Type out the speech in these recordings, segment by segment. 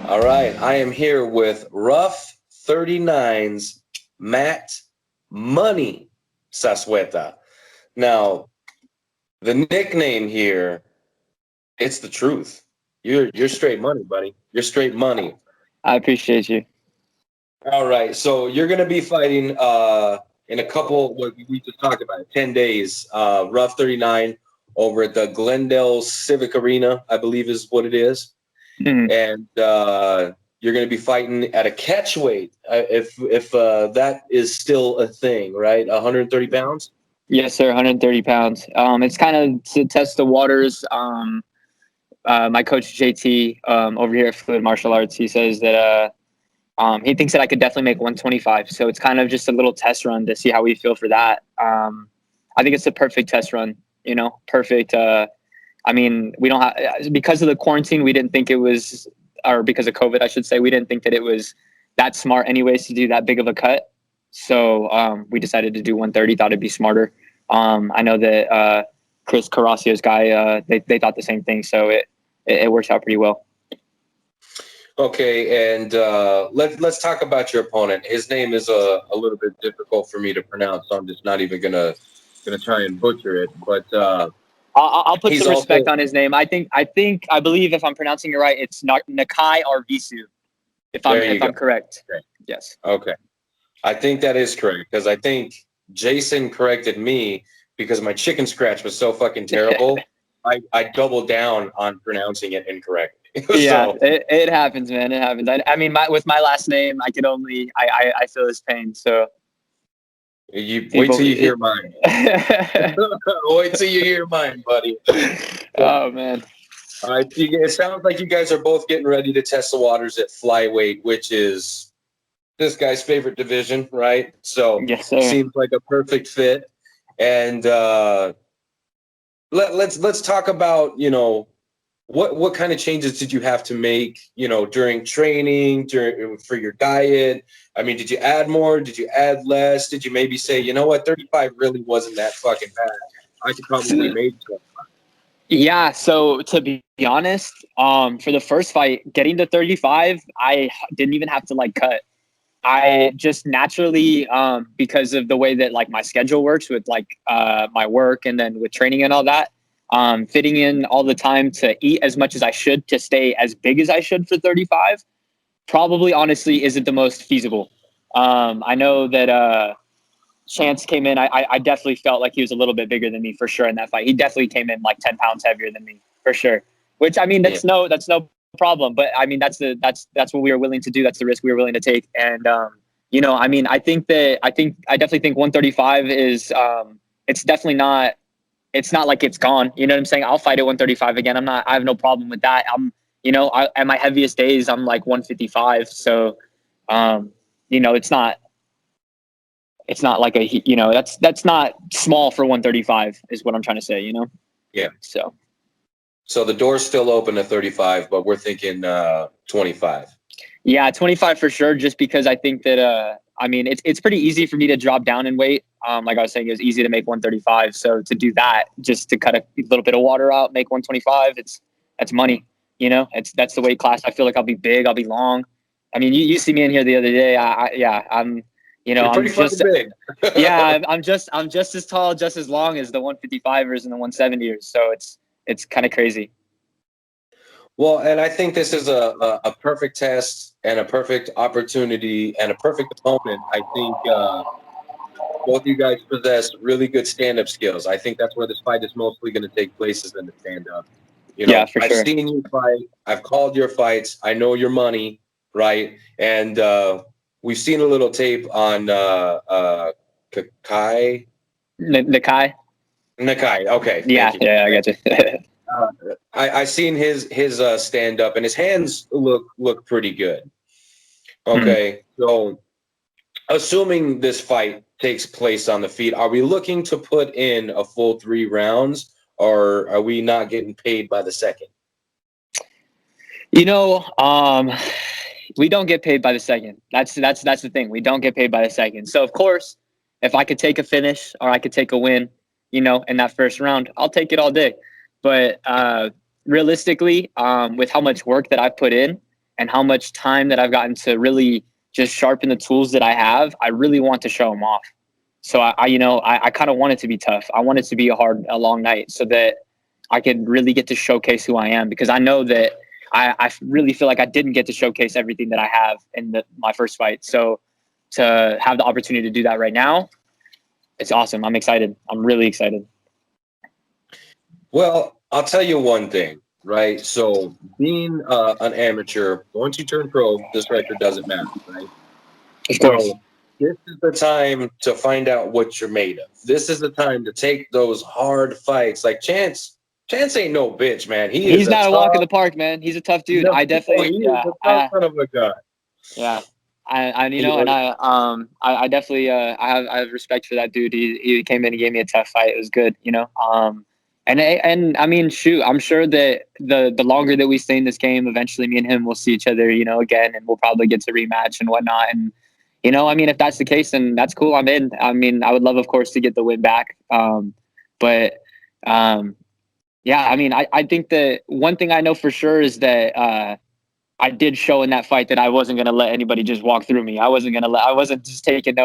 All right, I am here with RUF 39's Matt Money Zazueta. Now, the nickname here, it's the truth. You're straight money, buddy. You're straight money. I appreciate you. All right, so you're gonna be fighting in a couple. What we just talked about, 10 days. RUF 39 over at the Glendale Civic Arena, I believe is what it is. Mhm. And you're going to be fighting at a catch weight, if that is still a thing, right? 130 pounds. Yes, sir. 130 pounds. It's kind of to test the waters. My coach JT over here at Fluid Martial Arts, he says that he thinks that I could definitely make 125. So it's kind of just a little test run to see how we feel for that. I think it's the perfect test run. Perfect. I mean, we don't have, because of the quarantine, we didn't think it was, or because of COVID, I should say, we didn't think that it was that smart anyways to do that big of a cut. So we decided to do 130, thought it'd be smarter. I know that Chris Carracio's guy, they thought the same thing. So it works out pretty well. Okay, and let's talk about your opponent. His name is a little bit difficult for me to pronounce, so I'm just not even gonna try and butcher it. But I'll put he's some respect also, on his name. I believe if I'm pronouncing it right, it's Nakai Arvisu. If there you go. I'm correct. Okay. Yes. Okay, I think that is correct because I think Jason corrected me because my chicken scratch was so fucking terrible. I doubled down on pronouncing it incorrectly. Yeah, So it happens, man. It happens. I mean, with my last name, I could only I feel his pain. So you wait till you hear mine. Wait till you hear mine, buddy. Oh man. All right, it sounds like you guys are both getting ready to test the waters at flyweight, which is this guy's favorite division, right? So Yes, sir. seems like a perfect fit. And let's talk about what kind of changes did you have to make during training, for your diet? I mean, did you add more? Did you add less? Did you maybe say, you know what, 35 really wasn't that fucking bad? I could probably make it. Yeah, so to be honest, for the first fight, getting to 35, I didn't even have to cut. I just naturally, because of the way that my schedule works with my work and then with training and all that, fitting in all the time to eat as much as I should to stay as big as I should for 35, probably honestly isn't the most feasible. I know that Chance came in. I definitely felt like he was a little bit bigger than me for sure in that fight. He definitely came in 10 pounds heavier than me for sure. Which I mean, that's no problem. But I mean, that's what we were willing to do. That's the risk we were willing to take. And I mean, I definitely think 135 is it's definitely not. It's not like it's gone. You know what I'm saying? I'll fight at 135 again. I have no problem with that. At my heaviest days, I'm 155. So, it's not like that's not small for 135 is what I'm trying to say, Yeah. So the door's still open at 35, but we're thinking 25. Yeah, 25 for sure. Just because I think that, I mean, it's pretty easy for me to drop down in weight. Like I was saying, it was easy to make 135. So to do that, just to cut a little bit of water out, make 125, that's money. That's the weight class. I feel like I'll be big. I'll be long. I mean, you see me in here the other day. I'm You're pretty fucking big. Yeah, I'm just as tall, just as long as the 155ers and the 170ers. So it's kind of crazy. Well, and I think this is a perfect test and a perfect opportunity and a perfect opponent. I think both of you guys possess really good stand-up skills. I think that's where this fight is mostly going to take place, is in the stand-up. Yeah, for I've sure. seen you fight. I've called your fights. I know your money, right? And we've seen a little tape on Kakai. Nakai. Nakai. Okay. Yeah, Thank you. yeah, I got you. I seen his stand up, and his hands look pretty good. Okay, so assuming this fight takes place on the feet, are we looking to put in a full 3 rounds, or are we not getting paid by the second? We don't get paid by the second. That's the thing. We don't get paid by the second. So of course, if I could take a finish or I could take a win, in that first round, I'll take it all day. But realistically, with how much work that I've put in, and how much time that I've gotten to really just sharpen the tools that I have, I really want to show them off. So I kind of want it to be tough. I want it to be a long night so that I could really get to showcase who I am, because I know that I really feel like I didn't get to showcase everything that I have in my first fight. So to have the opportunity to do that right now, it's awesome. I'm excited. I'm really excited. Well, I'll tell you one thing, right? So being an amateur, once you turn pro, this record doesn't matter, right? Of course. So this is the time to find out what you're made of. This is the time to take those hard fights. Like Chance ain't no bitch, man. He's not a walk in the park, man. He's a tough dude. I definitely, he is a tough son of a gun. Yeah. I definitely I have respect for that dude. He came in and gave me a tough fight. It was good, and I mean, shoot, I'm sure that the longer that we stay in this game, eventually me and him will see each other, again, and we'll probably get to rematch and whatnot. And I mean, if that's the case, then that's cool. I'm in. I mean, I would love, of course, to get the win back. Yeah, I mean, I think that one thing I know for sure is that I did show in that fight that I wasn't going to let anybody just walk through me. I wasn't just taking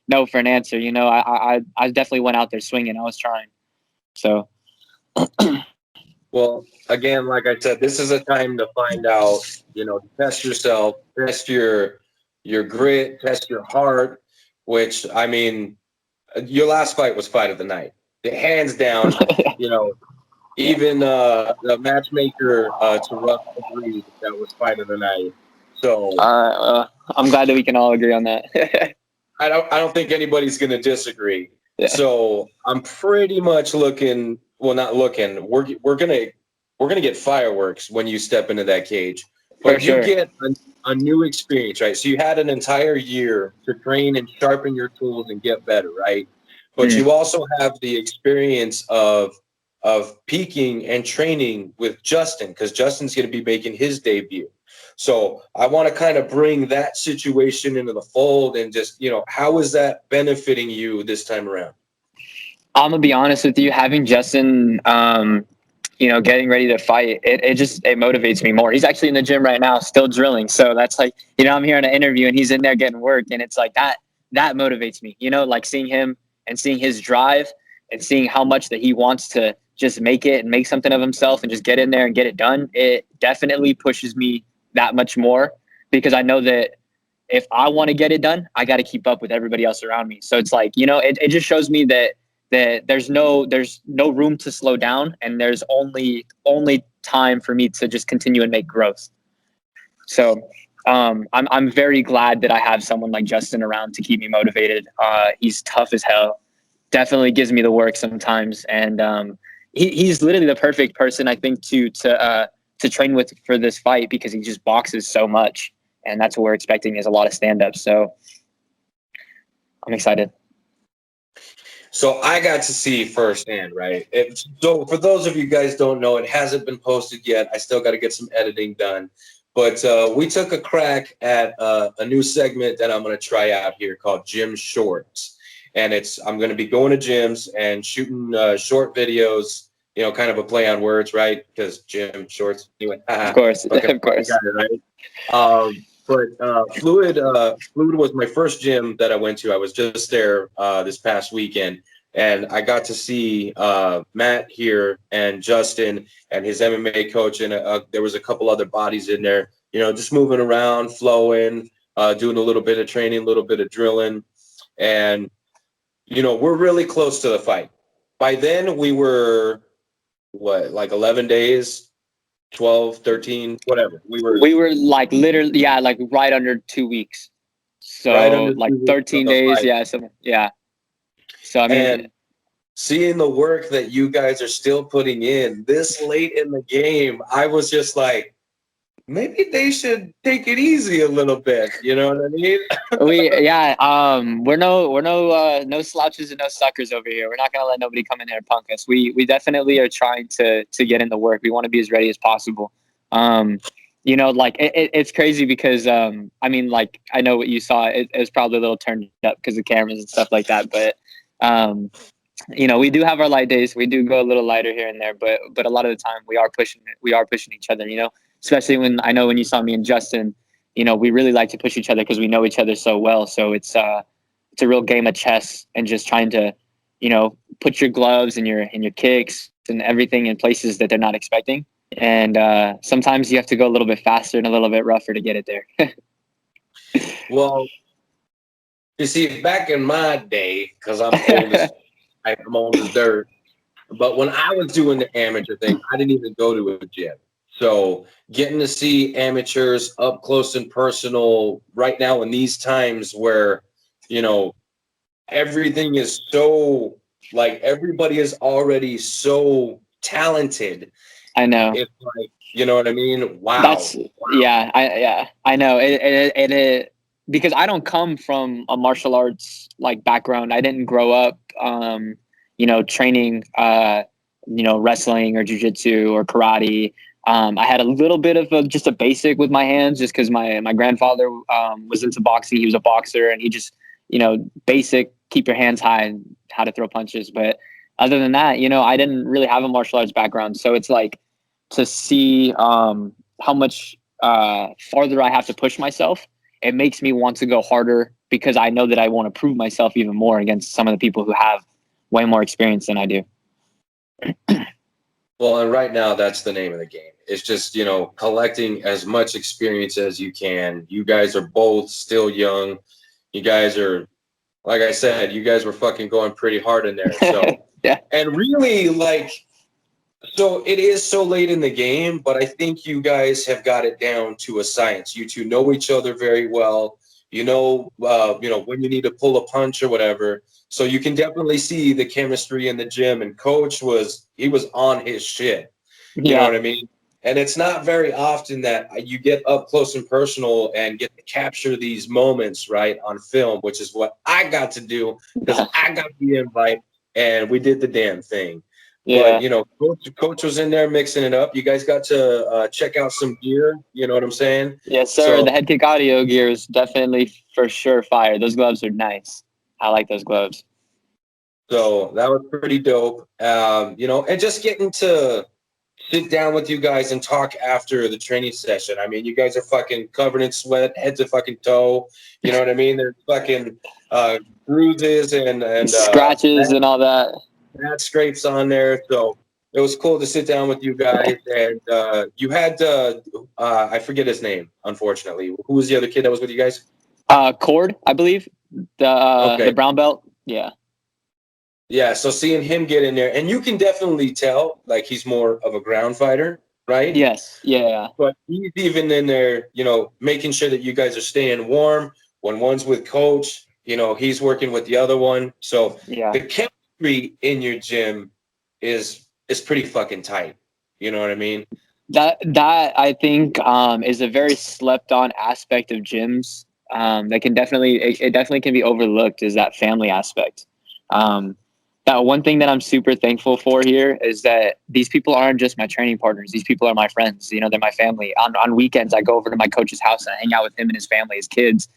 no for an answer. I definitely went out there swinging. I was trying. So. Well, again, like I said, this is a time to find out, test yourself, test your grit, test your heart, which, I mean, your last fight was fight of the night. Hands down, even the matchmaker to RUF agreed that was fight of the night. So I'm glad that we can all agree on that. I don't think anybody's going to disagree. Yeah. So I'm pretty much looking. Well, not looking. We're gonna get fireworks when you step into that cage. But you get a new experience, right? So you had an entire year to train and sharpen your tools and get better, right? But you also have the experience of peaking and training with Justin, because Justin's going to be making his debut. So I want to kind of bring that situation into the fold and just, how is that benefiting you this time around? I'm gonna be honest with you, having Justin, getting ready to fight, it motivates me more. He's actually in the gym right now, still drilling. So that's like, I'm here in an interview and he's in there getting work, and it's like that motivates me, like seeing him and seeing his drive and seeing how much that he wants to just make it and make something of himself and just get in there and get it done. It definitely pushes me that much more, because I know that if I want to get it done, I got to keep up with everybody else around me. So it's like, it just shows me that there's no room to slow down, and there's only time for me to just continue and make growth. So I'm very glad that I have someone like Justin around to keep me motivated. He's tough as hell, definitely gives me the work sometimes, and he's literally the perfect person, I think, to train with for this fight, because he just boxes so much, and that's what we're expecting, is a lot of stand-ups. So I'm excited. So I got to see firsthand, right? So for those of you guys don't know, it hasn't been posted yet. I still got to get some editing done. But we took a crack at a new segment that I'm going to try out here called Gym Shorts. And I'm going to be going to gyms and shooting short videos, kind of a play on words, right? Because gym shorts. Anyway, of course, okay, of course. Got it, right? But Fluid was my first gym that I went to. I was just there this past weekend, and I got to see Matt here and Justin and his MMA coach, and there was a couple other bodies in there, just moving around, flowing, doing a little bit of training, a little bit of drilling. And, we're really close to the fight. By then, we were, like 11 days? 12, 13, whatever. We were like literally, like right under 2 weeks. So right like 13 days. Yeah. Yeah. So, I mean, and seeing the work that you guys are still putting in this late in the game, I was just like, maybe they should take it easy a little bit. You know what I mean? We're no slouches and no suckers over here. We're not gonna let nobody come in there and punk us. We definitely are trying to get in the work. We want to be as ready as possible. Like it's crazy because I mean, like, I know what you saw. It was probably a little turned up because of cameras and stuff like that. But we do have our light days. We do go a little lighter here and there, but a lot of the time we are pushing each other. especially when I know when you saw me and Justin, we really like to push each other because we know each other so well. So it's a real game of chess and just trying to, put your gloves and your kicks and everything in places that they're not expecting. And sometimes you have to go a little bit faster and a little bit rougher to get it there. Well, you see, back in my day, because I'm old as dirt, but when I was doing the amateur thing, I didn't even go to a gym. So getting to see amateurs up close and personal right now in these times where, everything is so, like, everybody is already so talented. I know. It's like, you know what I mean? Wow. I know it because I don't come from a martial arts like background. I didn't grow up, training, wrestling or jiu-jitsu or karate. I had a little bit of just a basic with my hands, just because my grandfather was into boxing. He was a boxer, and he just, basic, keep your hands high and how to throw punches. But other than that, I didn't really have a martial arts background. So it's like to see how much farther I have to push myself. It makes me want to go harder because I know that I want to prove myself even more against some of the people who have way more experience than I do. Well, and right now that's the name of the game. It's just, collecting as much experience as you can. You guys are both still young. You guys are, like I said, you guys were fucking going pretty hard in there. So, yeah. And really, so it is so late in the game, but I think you guys have got it down to a science. You two know each other very well. When you need to pull a punch or whatever. So you can definitely see the chemistry in the gym. And Coach was on his shit. You know what I mean? And it's not very often that you get up close and personal and get to capture these moments, right, on film, which is what I got to do because I got the invite and we did the damn thing. Yeah. But, Coach was in there mixing it up. You guys got to check out some gear. You know what I'm saying? Yes, sir. So, the head kick audio gear is definitely for sure fire. Those gloves are nice. I like those gloves. So that was pretty dope. And just getting to sit down with you guys and talk after the training session. I mean, you guys are fucking covered in sweat, head to fucking toe. You know what I mean? There's fucking bruises and scratches and all that. Bad scrapes on there. So it was cool to sit down with you guys. And you had, I forget his name, unfortunately. Who was the other kid that was with you guys? Cord, I believe. The brown belt. Yeah. Yeah, so seeing him get in there, and you can definitely tell, like, he's more of a ground fighter, right? Yes, yeah. But he's even in there, making sure that you guys are staying warm. When one's with Coach, he's working with the other one. So the chemistry in your gym is pretty fucking tight. You know what I mean? That I think is a very slept on aspect of gyms. That can definitely can be overlooked is that family aspect. That one thing that I'm super thankful for here is that these people aren't just my training partners. These people are my friends. They're my family. On weekends, I go over to my coach's house and I hang out with him and his family, his kids.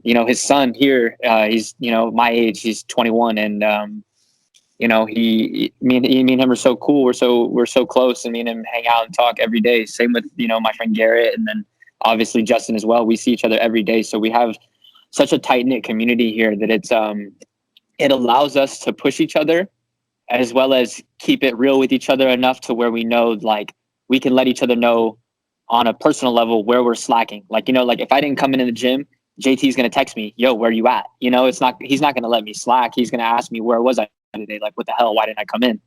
His son here, he's, my age, he's 21. And, me and him are so cool. We're so close, and me and him hang out and talk every day. Same with, my friend Garrett, and then obviously Justin as well. We see each other every day. So we have such a tight knit community here that it allows us to push each other as well as keep it real with each other enough to where we know, like, we can let each other know on a personal level where we're slacking. Like, if I didn't come in the gym, JT's going to text me, yo, where you at? He's not going to let me slack. He's going to ask me, where was I today? Like, what the hell? Why didn't I come in?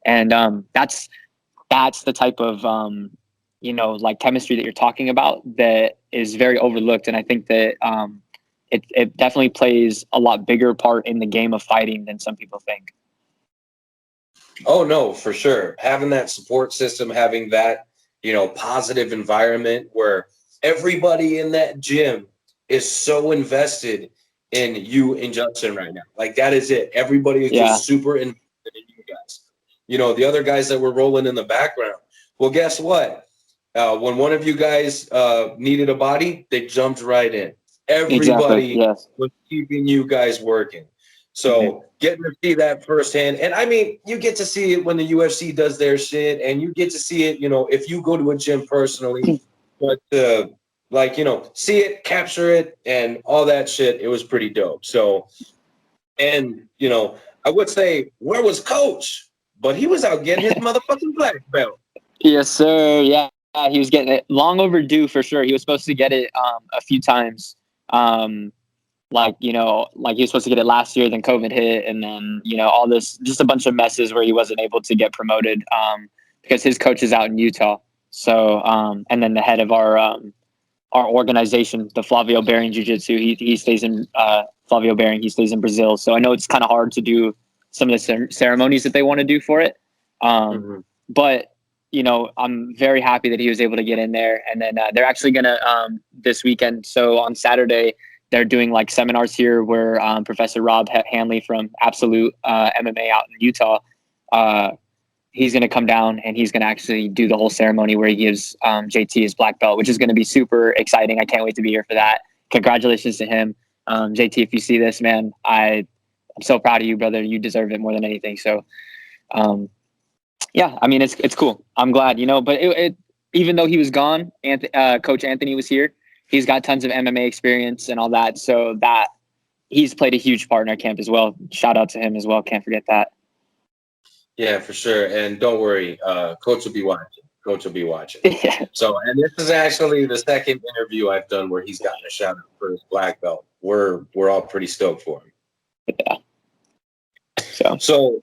And that's the type of, like chemistry that you're talking about that is very overlooked. And I think that, it definitely plays a lot bigger part in the game of fighting than some people think. Oh, no, for sure. Having that support system, having that, positive environment where everybody in that gym is so invested in you and Justin right now. Like, that is it. Everybody is just super invested in you guys. The other guys that were rolling in the background. Well, guess what? When one of you guys needed a body, they jumped right in. Everybody was keeping you guys working. So getting to see that firsthand, and I mean, you get to see it when the UFC does their shit, and you get to see it, if you go to a gym personally, but see it, capture it, and all that shit. It was pretty dope. So, and I would say, where was Coach? But he was out getting his motherfucking black belt. Yes, sir. Yeah, he was getting it long overdue for sure. He was supposed to get it a few times. Like he was supposed to get it last year, then COVID hit, and then all this, just a bunch of messes where he wasn't able to get promoted because his coach is out in Utah. So and then the head of our organization, the Flavio Bearing Jiu-Jitsu, he stays in Flavio Bearing. He stays in Brazil. So I know it's kind of hard to do some of the ceremonies that they want to do for it. But I'm very happy that he was able to get in there. And then they're actually gonna this weekend. So on Saturday, they're doing like seminars here where Professor Rob Hanley from Absolute MMA out in Utah, he's going to come down and he's going to actually do the whole ceremony where he gives JT his black belt, which is going to be super exciting. I can't wait to be here for that. Congratulations to him. JT, if you see this, man, I'm so proud of you, brother. You deserve it more than anything. So, yeah, I mean, it's cool. I'm glad, but even though he was gone, Coach Anthony was here. He's got tons of MMA experience and all that. So that he's played a huge part in our camp as well. Shout out to him as well. Can't forget that. Yeah, for sure. And don't worry, Coach will be watching. Coach will be watching. Yeah. So, and this is actually the second interview I've done where he's gotten a shout out for his black belt. We're all pretty stoked for him. Yeah. So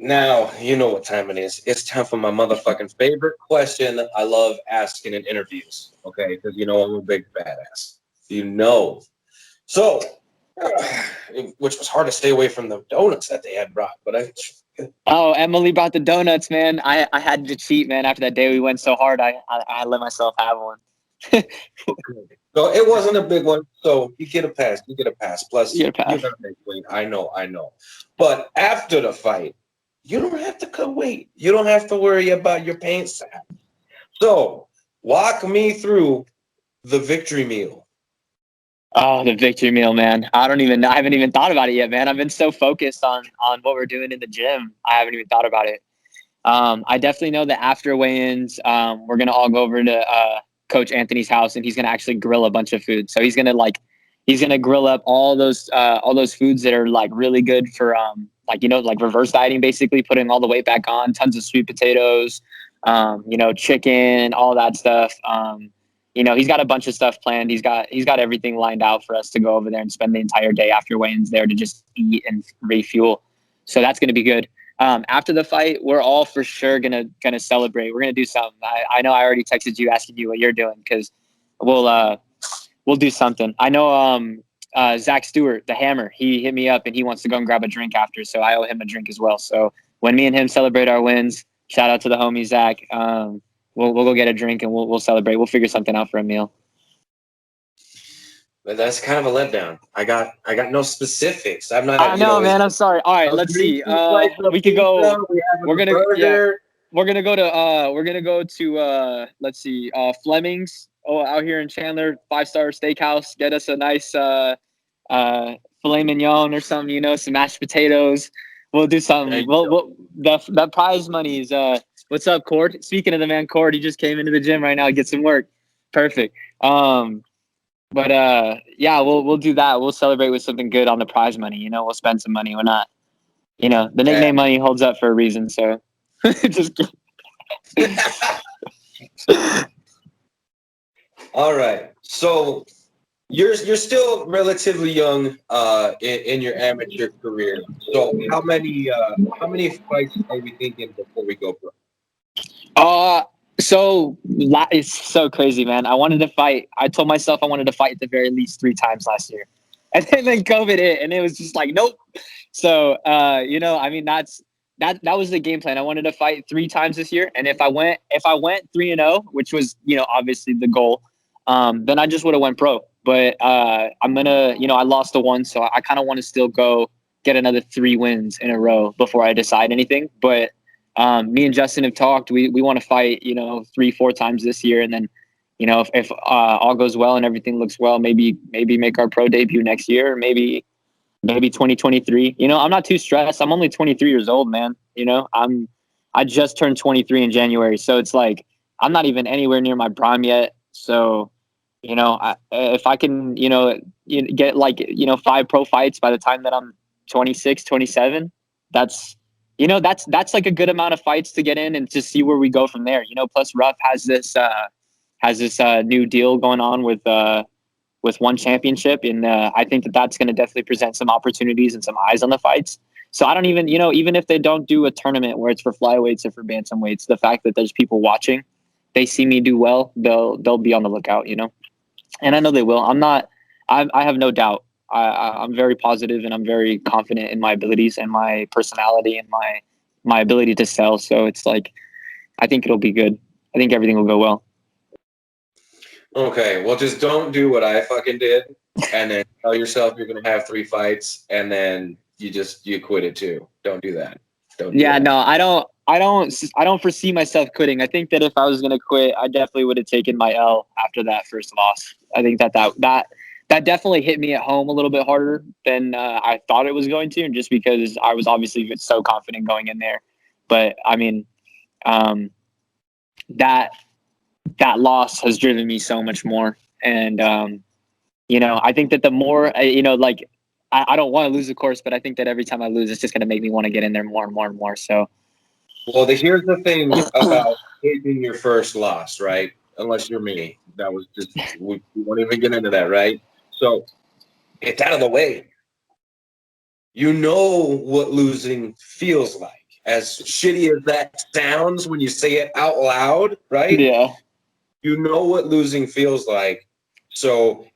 now you know what time it is. It's time for my motherfucking favorite question I love asking in interviews. Okay, because I'm a big badass. So, which was hard to stay away from the donuts that they had brought, but Emily brought the donuts, man. I had to cheat, man. After that day we went so hard, I let myself have one. So it wasn't a big one, so you get a pass. Plus, you're gonna make weight. I know. But after the fight, you don't have to cut weight. You don't have to worry about your paint sack. So walk me through the victory meal. Oh, the victory meal, man. I haven't even thought about it yet, man. I've been so focused on what we're doing in the gym. I haven't even thought about it. I definitely know that after weigh-ins, we're going to all go over to Coach Anthony's house, and he's going to actually grill a bunch of food. So he's going to grill up all those foods that are like really good for like reverse dieting, basically putting all the weight back on, tons of sweet potatoes, chicken, all that stuff. He's got a bunch of stuff planned. He's got everything lined out for us to go over there and spend the entire day after weigh-ins there to just eat and refuel. So that's going to be good. After the fight, we're all for sure gonna celebrate. We're gonna do something. I know I already texted you asking you what you're doing because we'll do something. I know Zach Stewart, the Hammer, he hit me up and he wants to go and grab a drink after, so I owe him a drink as well. So when me and him celebrate our wins, shout out to the homie Zach. We'll go get a drink and we'll celebrate. We'll figure something out for a meal. But that's kind of a letdown. I got no specifics. I'm not. I know, man. I'm sorry. All right, let's see. We could go. We're gonna go to let's see, Fleming's. Oh, out here in Chandler, 5-star steakhouse. Get us a nice filet mignon or something. Some mashed potatoes. We'll do something. The prize money is what's up, Cord? Speaking of the man, Cord, he just came into the gym right now to get some work. Perfect. But yeah, we'll do that. We'll celebrate with something good on the prize money. We'll spend some money. We're not, the nickname money holds up for a reason. So just kidding. All right. So you're still relatively young in your amateur career. So how many fights are we thinking before we go pro? So it's so crazy, man. I wanted to fight. I told myself I wanted to fight at the very least 3 times last year, and then COVID hit, and it was just like, nope. So, that was the game plan. I wanted to fight 3 times this year, and if I went 3-0, which was obviously the goal, then I just would have went pro. But I'm gonna, I lost the 1, so I kind of want to still go get another 3 wins in a row before I decide anything. But me and Justin have talked. We want to fight, 3-4 times this year, and then, if all goes well and everything looks well, maybe make our pro debut next year, or maybe maybe 2023. You know, I'm not too stressed. I'm only 23 years old, man. You know, I just turned 23 in January, so it's like I'm not even anywhere near my prime yet. So, you know, if I can, get like 5 pro fights by the time that I'm 26, 27, that's that's like a good amount of fights to get in and to see where we go from there. You know, plus RUF has this new deal going on with one championship, and I think that that's going to definitely present some opportunities and some eyes on the fights. So I don't even, even if they don't do a tournament where it's for flyweights or for bantamweights, the fact that there's people watching, they see me do well, they'll be on the lookout, and I know they will. I have no doubt. I'm very positive and I'm very confident in my abilities and my personality and my ability to sell. So it's like, I think it'll be good. I think everything will go well. Okay, well, just don't do what I fucking did, and then tell yourself you're gonna have 3 fights, and then you quit it too. Don't do that. Don't. Do that. No, I don't foresee myself quitting. I think that if I was gonna quit, I definitely would have taken my L after that first loss. I think that definitely hit me at home a little bit harder than I thought it was going to, just because I was obviously so confident going in there. But I mean, that loss has driven me so much more. And, I think that the more, like, I don't want to lose, of course, but I think that every time I lose, it's just going to make me want to get in there more and more and more. So, well, here's the thing about taking your first loss, right? Unless you're me. That was just, we won't even get into that, right? So it's out of the way. You know what losing feels like. As shitty as that sounds when you say it out loud, right? yeah. You know what losing feels like. So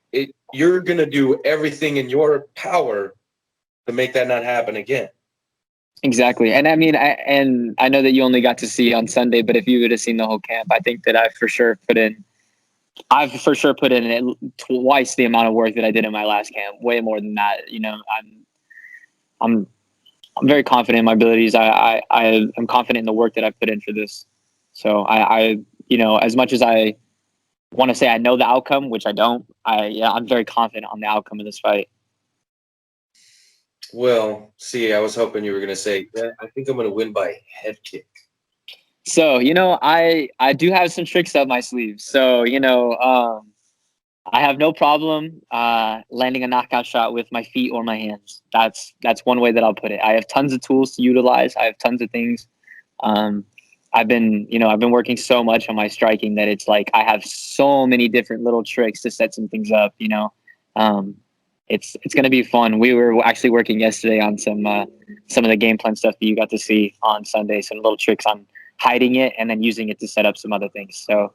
you're going to do everything in your power to make that not happen again. Exactly. And I mean, I know that you only got to see on Sunday, but if you would have seen the whole camp, I think that I've for sure put in twice the amount of work that I did in my last camp, way more than that. I'm very confident in my abilities. I am confident in the work that I put in for this. So I as much as I want to say I know the outcome, which I don't, I'm very confident on the outcome of this fight. Well, see, I was hoping you were going to say, yeah, I think I'm going to win by head kick. So, I do have some tricks up my sleeve. So, I have no problem landing a knockout shot with my feet or my hands. That's one way that I'll put it. I have tons of tools to utilize. I have tons of things. I've been working so much on my striking that it's like I have so many different little tricks to set some things up. It's going to be fun. We were actually working yesterday on some of the game plan stuff that you got to see on Sunday. Some little tricks on hiding it and then using it to set up some other things. So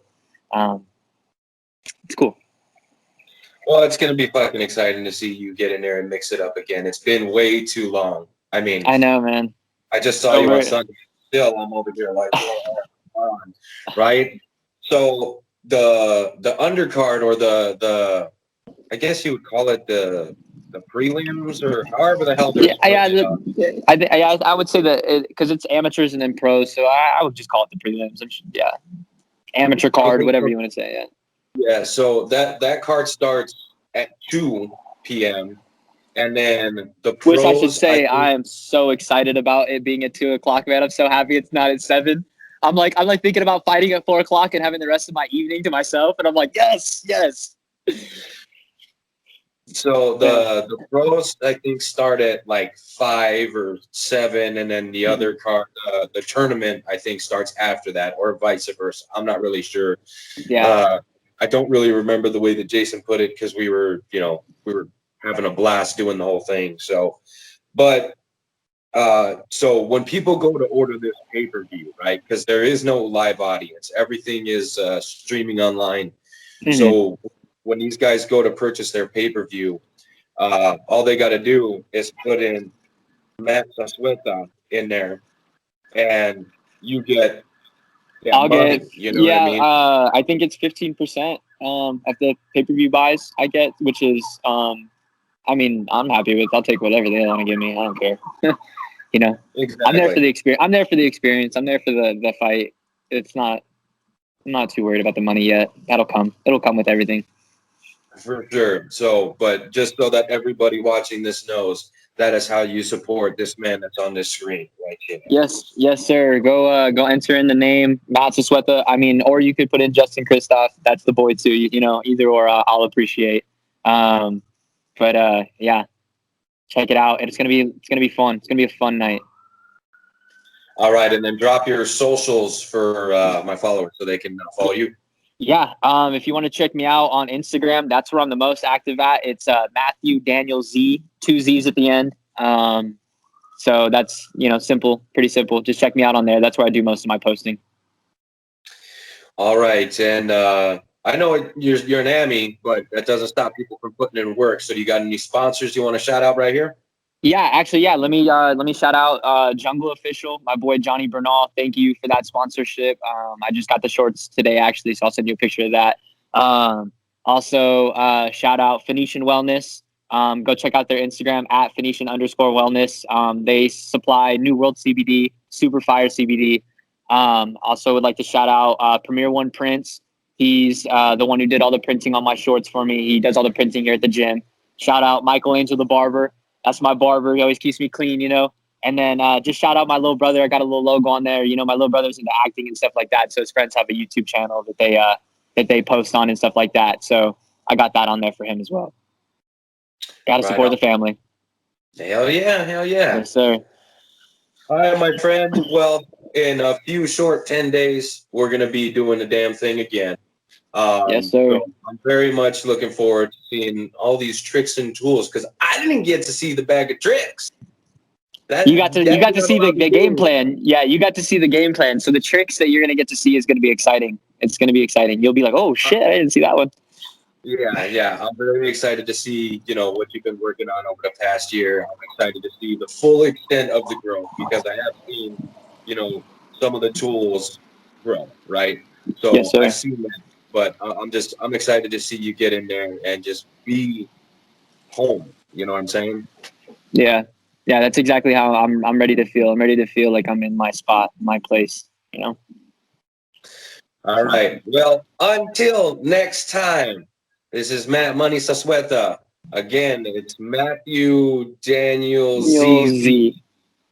it's cool. Well, it's going to be fucking exciting to see you get in there and mix it up again. It's been way too long. I mean, I know, man. I just saw you on Sunday. Still, I'm over here like, right? So the undercard or the I guess you would call it the prelims or however the hell they're I would say that because it's amateurs and then pros, so I would just call it the prelims. Yeah, amateur card, whatever you want to say. Yeah. Yeah. So that card starts at 2 p.m. and then the pros. Which I should say, I am so excited about it being at 2:00, man. I'm so happy it's not at 7. I'm like thinking about fighting at 4:00 and having the rest of my evening to myself, and I'm like, yes. So the pros, I think, start at like 5 or 7, and then the other card, the tournament, I think, starts after that, or vice versa. I'm not really sure. Yeah. I don't really remember the way that Jason put it because we were having a blast doing the whole thing. So, but so when people go to order this pay-per-view, right? Because there is no live audience, everything is streaming online. Mm-hmm. So when these guys go to purchase their pay-per-view, all they got to do is put in Matt Zazueta in there, and you get money. You know what I mean? I think it's 15% at the pay-per-view buys I get, which is, I mean, I'm happy with. I'll take whatever they want to give me. I don't care. Exactly. I'm there for the experience. I'm there for the fight. I'm not too worried about the money yet. That'll come. It'll come with everything. For sure. So, but just so that everybody watching this knows, that is how you support this man that's on this screen right here. Yes, sir. Go enter in the name Matt Zazueta. I mean, or you could put in Justin Christoph. That's the boy too. You know, either or I'll appreciate. Yeah, check it out. It's gonna be fun. It's gonna be a fun night. All right, and then drop your socials for my followers so they can follow you. Yeah. If you want to check me out on Instagram, that's where I'm the most active at. It's Matthew Daniel Z, 2 Z's at the end. So that's, simple, pretty simple. Just check me out on there. That's where I do most of my posting. All right, and I know you're an AMI, but that doesn't stop people from putting in work. So do you got any sponsors you want to shout out right here? Yeah, actually, yeah. Let me shout out Jungle Official, my boy Johnny Bernal. Thank you for that sponsorship. I just got the shorts today, actually, so I'll send you a picture of that. Also, shout out Phoenician Wellness. Go check out their Instagram at Phoenician_wellness. They supply New World CBD, super fire CBD. Also would like to shout out Premier One Prints. He's the one who did all the printing on my shorts for me. He does all the printing here at the gym. Shout out Michael Angel, the barber. That's my barber. He always keeps me clean, And then just shout out my little brother. I got a little logo on there. My little brother's into acting and stuff like that. So his friends have a YouTube channel that they post on and stuff like that. So I got that on there for him as well. Got to support the family. Hell yeah. Yes, sir. All right, my friend. Well, in a few short 10 days, we're going to be doing the damn thing again. Yes, sir. So I'm very much looking forward to seeing all these tricks and tools because I didn't get to see the bag of tricks. You got to see the game plan. Yeah, you got to see the game plan. So the tricks that you're going to get to see is going to be exciting. It's going to be exciting. You'll be like, oh, shit, I didn't see that one. Yeah. I'm very excited to see, what you've been working on over the past year. I'm excited to see the full extent of the growth because I have seen, some of the tools grow, right? So yes, sir. I've seen that. But I'm excited to see you get in there and just be home. You know what I'm saying? Yeah. That's exactly how I'm ready to feel. I'm ready to feel like I'm in my spot, my place. All right. Well, until next time, this is Matt Money Zazueta. Again, it's Matthew Daniel ZZ.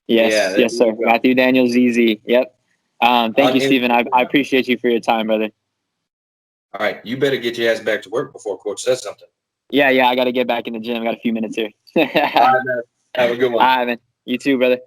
Yes, sir. Matthew Daniel ZZ. Yep. Thank you, Steven. I appreciate you for your time, brother. All right, you better get your ass back to work before Coach says something. Yeah, I got to get back in the gym. I got a few minutes here. All right, man. Have a good one. All right, man. You too, brother.